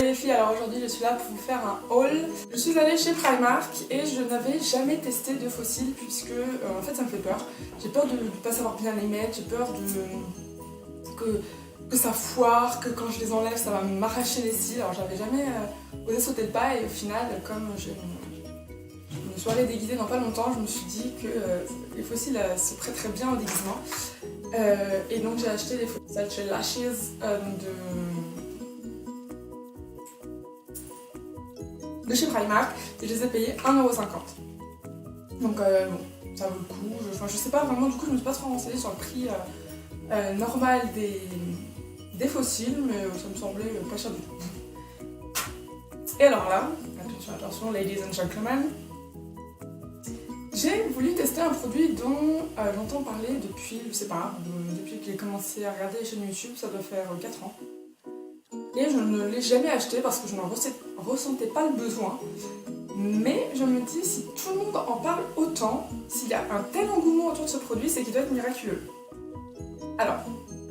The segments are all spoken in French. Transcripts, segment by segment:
les filles, alors aujourd'hui je suis là pour vous faire un haul. Je suis allée chez Primark et je n'avais jamais testé de fossiles puisque en fait ça me fait peur. J'ai peur de ne pas savoir bien les mettre, j'ai peur que ça foire, que quand je les enlève ça va m'arracher les cils. Alors j'avais jamais osé sauter le pas et au final comme j'ai une soirée déguisée dans pas longtemps, je me suis dit que les fossiles se prêteraient bien au déguisement. Et donc j'ai acheté des fossiles Lashes de chez Primark et je les ai payés 1,50€. Donc bon, ça vaut le coup. Je sais pas vraiment, du coup je me suis pas trop renseignée sur le prix normal des fossiles, mais ça me semblait pas cher du tout. Et alors là, attention ladies and gentlemen, j'ai voulu tester un produit dont j'entends parler depuis, je sais pas, depuis que j'ai commencé à regarder les chaînes YouTube, ça doit faire 4 ans. Et je ne l'ai jamais acheté parce que je n'en ressentais pas le besoin. Mais je me dis, si tout le monde en parle autant, s'il y a un tel engouement autour de ce produit, c'est qu'il doit être miraculeux. Alors,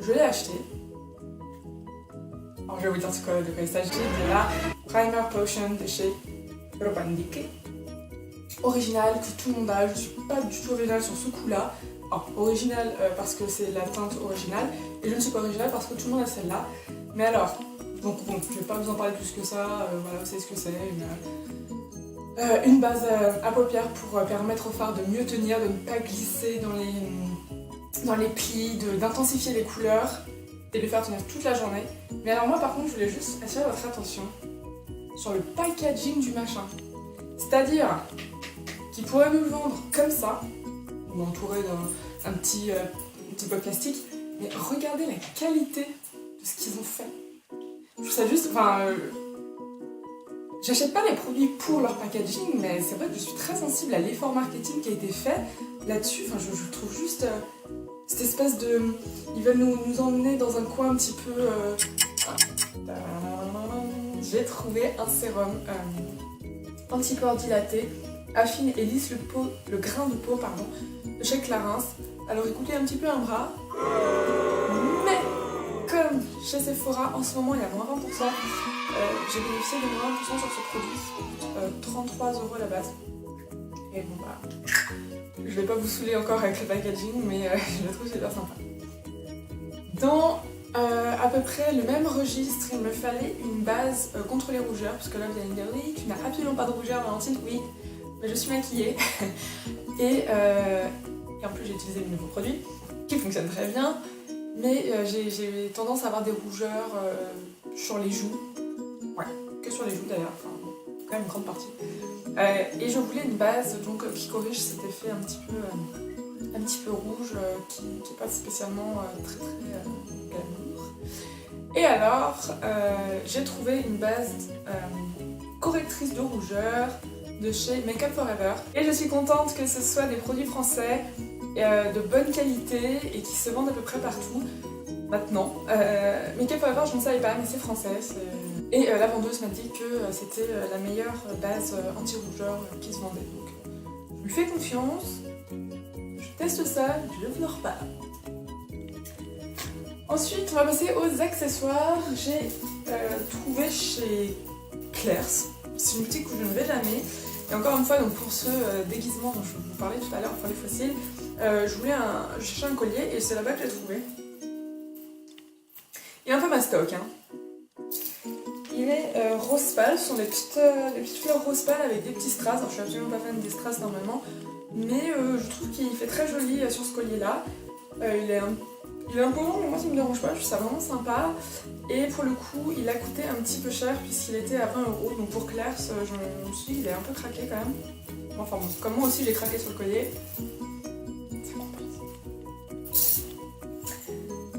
je l'ai acheté. Alors je vais vous dire de quoi il s'agit. De la Primer Potion de chez Urban Decay. Original, que tout le monde a. Je ne suis pas du tout originale sur ce coup-là. Alors, original parce que c'est la teinte originale. Et je ne suis pas originale parce que tout le monde a celle-là. Mais alors... Donc bon, je vais pas vous en parler plus que ça, voilà, vous savez ce que c'est, une base à paupières pour permettre au fard de mieux tenir, de ne pas glisser dans les plis, d'intensifier les couleurs et de le faire tenir toute la journée. Mais alors moi par contre, je voulais juste attirer votre attention sur le packaging du machin. C'est-à-dire qu'ils pourraient nous le vendre comme ça, ou entouré d'un petit pot plastique, mais regardez la qualité de ce qu'ils ont fait. Je trouve ça juste, j'achète pas les produits pour leur packaging, mais c'est vrai que je suis très sensible à l'effort marketing qui a été fait là-dessus. Enfin, je trouve juste cette espèce de... Ils veulent nous emmener dans un coin un petit peu... J'ai trouvé un sérum anti-pores dilaté, affine et lisse le grain de peau, pardon, de chez Clarins. Alors écoutez un petit peu un bras. Mais comme chez Sephora, en ce moment il y a moins 20%, j'ai bénéficié de moins 20% sur ce produit, 33€ à la base. Et bon bah, je vais pas vous saouler encore avec le packaging, mais je le trouve super sympa. Dans à peu près le même registre, il me fallait une base contre les rougeurs, parce que là vous allez me dire oui, tu n'as absolument pas de rougeur, Valentine, oui, mais je suis maquillée. et en plus j'ai utilisé le nouveau produit, qui fonctionne très bien. Mais j'ai tendance à avoir des rougeurs sur les joues, ouais, que sur les joues d'ailleurs, enfin quand même une grande partie. Et je voulais une base donc qui corrige cet effet un petit peu rouge qui n'est pas spécialement très glamour. Et alors j'ai trouvé une base correctrice de rougeur de chez Make Up For Ever. Et je suis contente que ce soit des produits français de bonne qualité et qui se vendent à peu près partout maintenant. Make Up For Ever, je ne savais pas, mais c'est français. Et la vendeuse m'a dit que c'était la meilleure base anti-rougeur qui se vendait. Donc je lui fais confiance, je teste ça, je vous en reparle. Ensuite, on va passer aux accessoires. J'ai trouvé chez Claire's. C'est une boutique où je ne vais jamais. Et encore une fois, donc pour ce déguisement dont je vous parlais tout à l'heure pour les fossiles, je cherchais un collier et c'est là-bas que j'ai trouvé. Il est un peu mastoc, hein. Il est rose pâle, ce sont des petites fleurs rose pâle avec des petits strass. Alors je suis absolument pas fan des strass normalement, mais je trouve qu'il fait très joli sur ce collier-là. Il est un peu long, mais moi ça me dérange pas, je trouve ça vraiment sympa. Et pour le coup, il a coûté un petit peu cher puisqu'il était à 20€. Donc pour Claire's, je me suis dit qu'il est un peu craqué quand même. Enfin bon, comme moi aussi j'ai craqué sur le collier.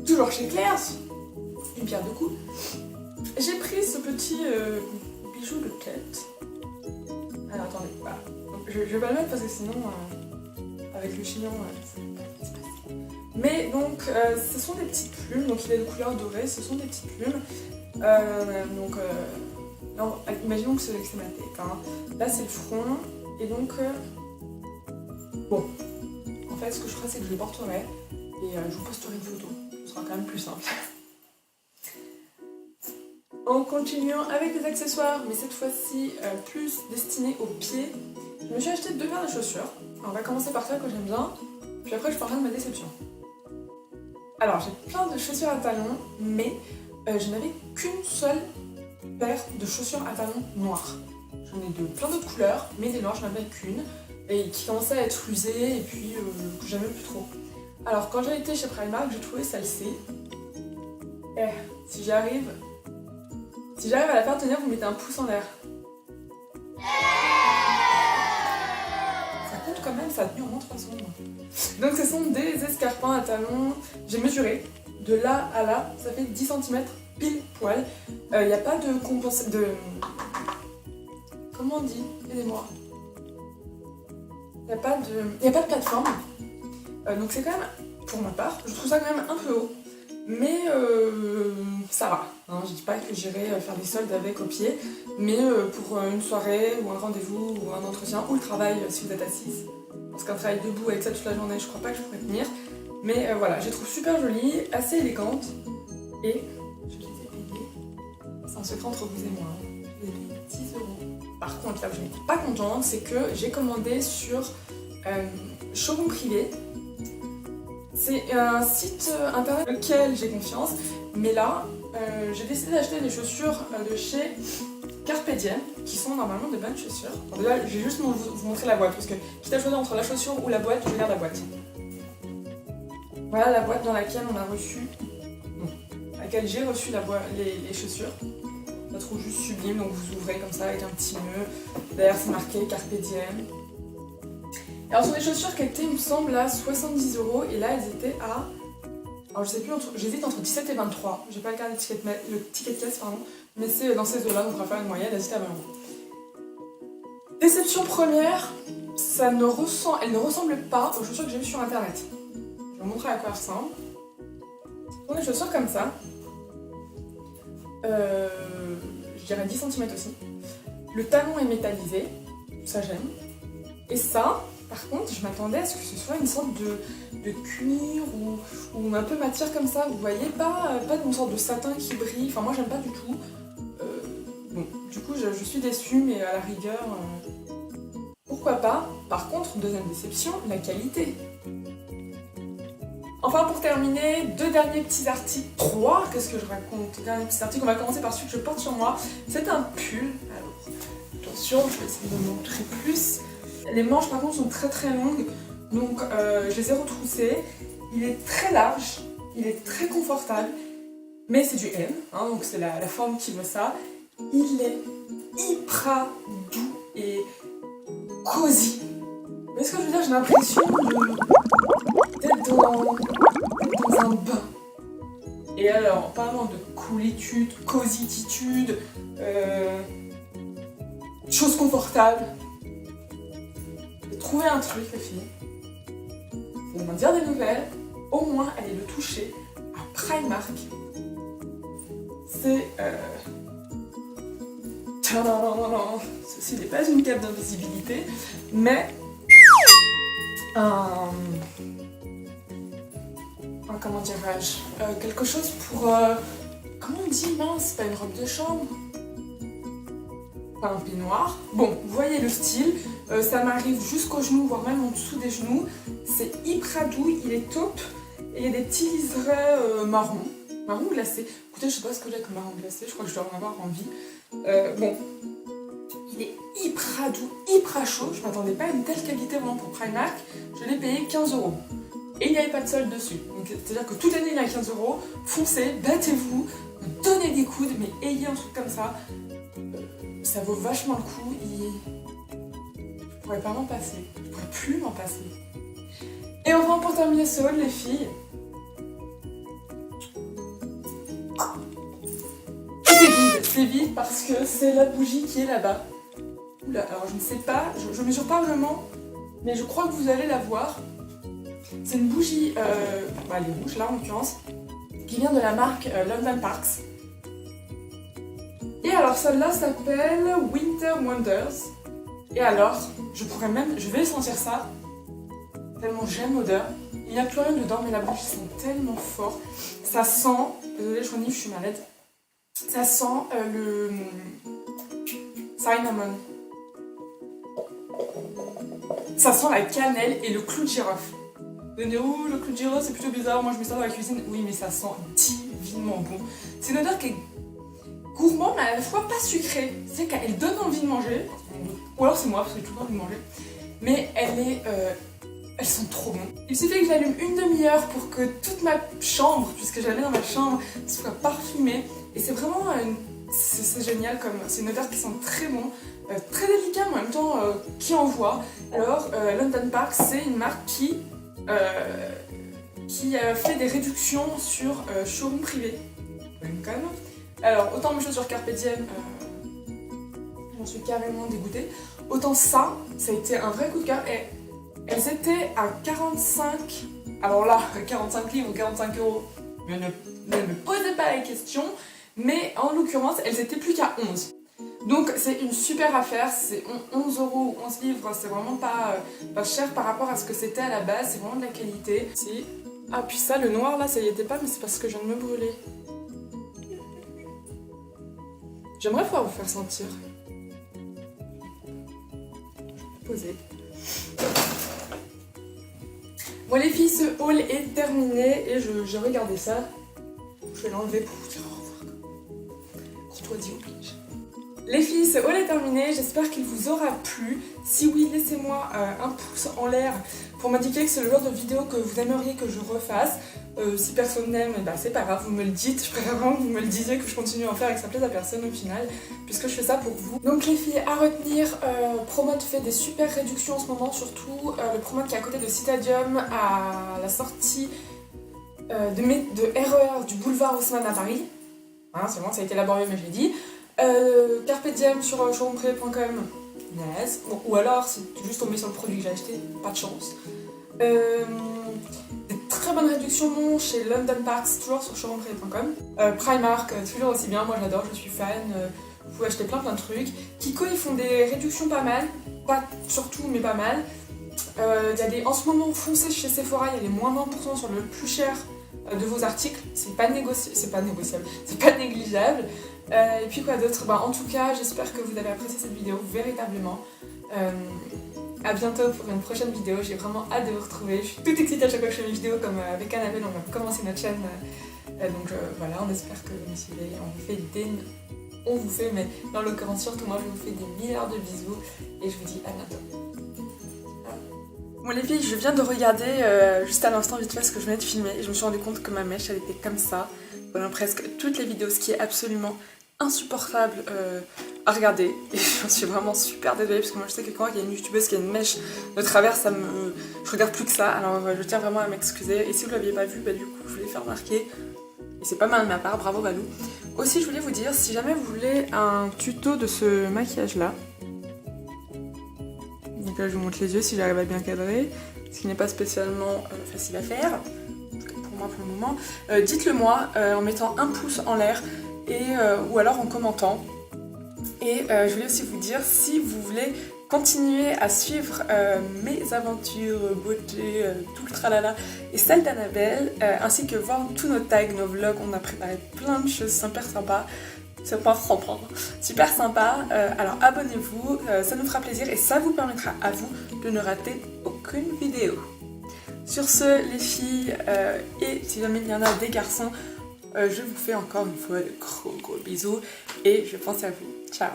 Toujours chez Claire's, une pierre de coups. J'ai pris ce petit bijou de tête. Alors attendez, voilà. Je vais pas le mettre parce que sinon, avec le chignon, ça va pas se passer. Mais donc, ce sont des petites plumes, donc il est de couleur dorée, ce sont des petites plumes. Non, imaginons que c'est ma tête. Hein. Là, c'est le front, et donc, bon. En fait, ce que je ferai, c'est que je le porterai, et je vous posterai une photo. Ce sera quand même plus simple. En continuant avec des accessoires, mais cette fois-ci plus destinés aux pieds, je me suis acheté 2 paires de chaussures. Alors, on va commencer par ça que j'aime bien, puis après je parlerai de ma déception. Alors j'ai plein de chaussures à talons, mais je n'avais qu'une seule paire de chaussures à talons noires. J'en ai de plein d'autres couleurs, mais des noires, je n'en avais qu'une, et qui commençait à être usée, et puis que j'aimais plus trop. Alors quand j'ai été chez Primark, j'ai trouvé celle-ci. Si j'arrive à la faire tenir, vous mettez un pouce en l'air. Ça compte quand même, ça a tenu au moins 3 secondes. Donc ce sont des escarpins à talons, j'ai mesuré, de là à là, ça fait 10 cm pile poil. Il n'y a pas de comment on dit? Aidez-moi. Il n'y a pas de plateforme. Donc c'est quand même, pour ma part, je trouve ça quand même un peu haut. Mais ça va. Hein. Je dis pas que j'irai faire des soldes avec au pied, mais pour une soirée ou un rendez-vous ou un entretien ou le travail si vous êtes assise. Parce qu'un travail debout avec ça toute la journée, je crois pas que je pourrais tenir. Mais voilà, je les trouve super jolies, assez élégantes. Et je les ai payées. C'est un secret entre vous et moi. Hein. Je les ai payées 10 €. Par contre, là où je ne suis pas contente, c'est que j'ai commandé sur Showroom Privé. C'est un site internet auquel j'ai confiance, mais là, j'ai décidé d'acheter des chaussures de chez Carpe Diem, qui sont normalement de bonnes chaussures. Alors déjà, je vais juste vous montrer la boîte, parce que quitte à choisir entre la chaussure ou la boîte, je regarde la boîte. Voilà la boîte dans laquelle on a reçu, dans laquelle j'ai reçu les chaussures. Je la trouve juste sublime, donc vous ouvrez comme ça avec un petit nœud. Derrière c'est marqué Carpe Diem. Alors ce sont des chaussures qui étaient, il me semble, à 70 € et là elles étaient à... Alors je sais plus, j'hésite entre 17 et 23. J'ai pas regardé le ticket de caisse, pardon, mais c'est dans ces eaux-là, donc on va faire une moyenne, elles étaient à 20 €. Déception première, elle ne ressemble pas aux chaussures que j'ai vues sur internet. Je vais vous montrer à quoi elles ressemblent. Ce sont des chaussures comme ça. Je dirais 10 cm aussi. Le talon est métallisé, ça j'aime. Et ça... Par contre, je m'attendais à ce que ce soit une sorte de cuir ou un peu matière comme ça, vous voyez, pas une sorte de satin qui brille, enfin moi j'aime pas du tout. Bon, du coup je suis déçue, mais à la rigueur, pourquoi pas. Par contre, deuxième déception, la qualité. Enfin pour terminer, 2 derniers petits articles, 3, qu'est-ce que je raconte? 2 derniers petits articles, on va commencer par celui que je porte sur moi. C'est un pull, alors attention, je vais essayer de vous montrer plus. Les manches par contre sont très très longues, donc je les ai retroussées. Il est très large, il est très confortable, mais c'est du M, hein, donc c'est la forme qui veut ça. Il est hyper doux et cosy. Vous voyez ce que je veux dire? J'ai l'impression d'être dans un bain. Et alors, en parlant de coolitude, cositude, choses confortables, trouver un truc, les filles. Vous m'en dire des nouvelles, au moins allez le toucher à Primark. C'est ceci n'est pas une cape d'invisibilité, mais comment dirais-je, quelque chose pour comment on dit, mince, pas une robe de chambre, pas un peignoir. Bon, vous voyez le style. Ça m'arrive jusqu'aux genoux, voire même en dessous des genoux. C'est hyper doux, il est top. Et il y a des petits liserés marron glacé. Écoutez, je sais pas ce que j'ai comme marron glacé, je crois que je dois en avoir envie. Bon, il est hyper doux, hyper chaud. Je m'attendais pas à une telle qualité vraiment pour Primark. Je l'ai payé 15 €. Et il n'y avait pas de solde dessus. Donc c'est-à-dire que toute l'année il est à 15 €. Foncez, battez-vous, donnez des coudes, mais ayez un truc comme ça. Ça vaut vachement le coup. Je pourrais pas m'en passer. Je pourrais plus m'en passer. Et enfin, pour terminer ce haul, les filles, c'est vide parce que c'est la bougie qui est là-bas. Oula, alors je ne sais pas, je mesure pas vraiment, mais je crois que vous allez la voir. C'est une bougie, elle est rouge là en l'occurrence, qui vient de la marque London Parks. Et alors celle-là s'appelle Winter Wonders. Et alors, je vais sentir ça, tellement j'aime l'odeur. Il n'y a plus rien dedans, mais la bougie sent tellement fort. Ça sent, désolée je renifle, je suis malade. Ça sent le cinnamon. Ça sent la cannelle et le clou de girofle. Où le clou de girofle, c'est plutôt bizarre. Moi, je mets ça dans la cuisine. Oui, mais ça sent divinement bon. C'est une odeur qui est gourmand, mais à la fois pas sucrée. C'est qu'elle donne envie de manger. Ou alors c'est moi, parce que j'ai tout le temps envie de manger. Mais elles sont trop bonnes. Il suffit que je l'allume une demi-heure pour que toute ma chambre, puisque je la mets dans ma chambre, soit parfumée. Et c'est vraiment c'est génial, c'est une odeur qui sent très bon, très délicat, mais en même temps qui envoie. Alors, London Park, c'est une marque qui fait des réductions sur showroom privé. Alors, autant mes choses sur Carpe Diem, j'en suis carrément dégoûtée. Autant ça a été un vrai coup de cœur. Et elles étaient à 45. Alors là, 45 livres ou 45 €. Ne me posez pas la question. Mais en l'occurrence, elles étaient plus qu'à 11. Donc c'est une super affaire. C'est 11 € ou 11 livres. C'est vraiment pas cher par rapport à ce que c'était à la base. C'est vraiment de la qualité. Si. Ah, puis ça, le noir là, ça y était pas, mais c'est parce que je viens de me brûler. J'aimerais pouvoir vous faire sentir. Poser. Bon les filles, ce haul est terminé et j'ai regardé ça. Je vais l'enlever pour vous dire au revoir. Courtoisie oblige. Les filles, ce haul est terminé, j'espère qu'il vous aura plu. Si oui, laissez-moi un pouce en l'air pour m'indiquer que c'est le genre de vidéo que vous aimeriez que je refasse. Si personne n'aime, bah, c'est pas grave, vous me le dites. Je préfère vraiment que vous me le disiez, que je continue à en faire et que ça plaise à personne au final, puisque je fais ça pour vous. Donc les filles, à retenir, Promode fait des super réductions en ce moment, surtout le Promode qui est à côté de Citadium, à la sortie de RER du boulevard Haussmann à Paris. Hein, c'est bon, ça a été laborieux, mais je l'ai dit. Carpe Diem sur showroomprivé.com, nice. Bon, ou alors, si tu es juste tombé sur le produit que j'ai acheté, pas de chance. Des très bonnes réductions chez London Park, toujours sur showroomprivé.com. Primark, toujours aussi bien, moi j'adore, je suis fan. Vous pouvez acheter plein de trucs. Kiko, ils font des réductions pas mal, pas surtout, mais pas mal. En ce moment, foncez chez Sephora, il y a les moins 20% sur le plus cher de vos articles. C'est pas négociable, c'est pas négligeable. Et puis quoi d'autre, en tout cas, j'espère que vous avez apprécié cette vidéo véritablement. A bientôt pour une prochaine vidéo, j'ai vraiment hâte de vous retrouver. Je suis toute excitée à chaque fois que je fais mes vidéos, comme avec Annabelle, on va commencer notre chaîne. Voilà, on espère que vous me suivez. On vous fait, mais dans l'occurrence surtout moi, je vous fais des milliards de bisous et je vous dis à bientôt. Bon les filles, je viens de regarder juste à l'instant vite fait ce que je venais de filmer et je me suis rendu compte que ma mèche elle était comme ça pendant presque toutes les vidéos, ce qui est absolument insupportable à regarder et je suis vraiment super désolée parce que moi je sais que quand il y a une youtubeuse qui a une mèche de travers, je regarde plus que ça, alors je tiens vraiment à m'excuser et si vous l'aviez pas vu, du coup je voulais faire remarquer et c'est pas mal de ma part, bravo Balou. Aussi je voulais vous dire, si jamais vous voulez un tuto de ce maquillage là, donc là je vous montre les yeux si j'arrive à bien cadrer, ce qui n'est pas spécialement facile à faire, pour moi pour le moment. Dites-le moi en mettant un pouce en l'air ou alors en commentant. Et je voulais aussi vous dire, si vous voulez continuer à suivre mes aventures beauté, tout le tralala, et celles d'Annabelle, ainsi que voir tous nos tags, nos vlogs, on a préparé plein de choses super sympas. Super sympa, alors abonnez-vous, ça nous fera plaisir et ça vous permettra à vous de ne rater aucune vidéo. Sur ce les filles, et si jamais il y en a des garçons, je vous fais encore une fois de gros bisous et je pense à vous. Ciao.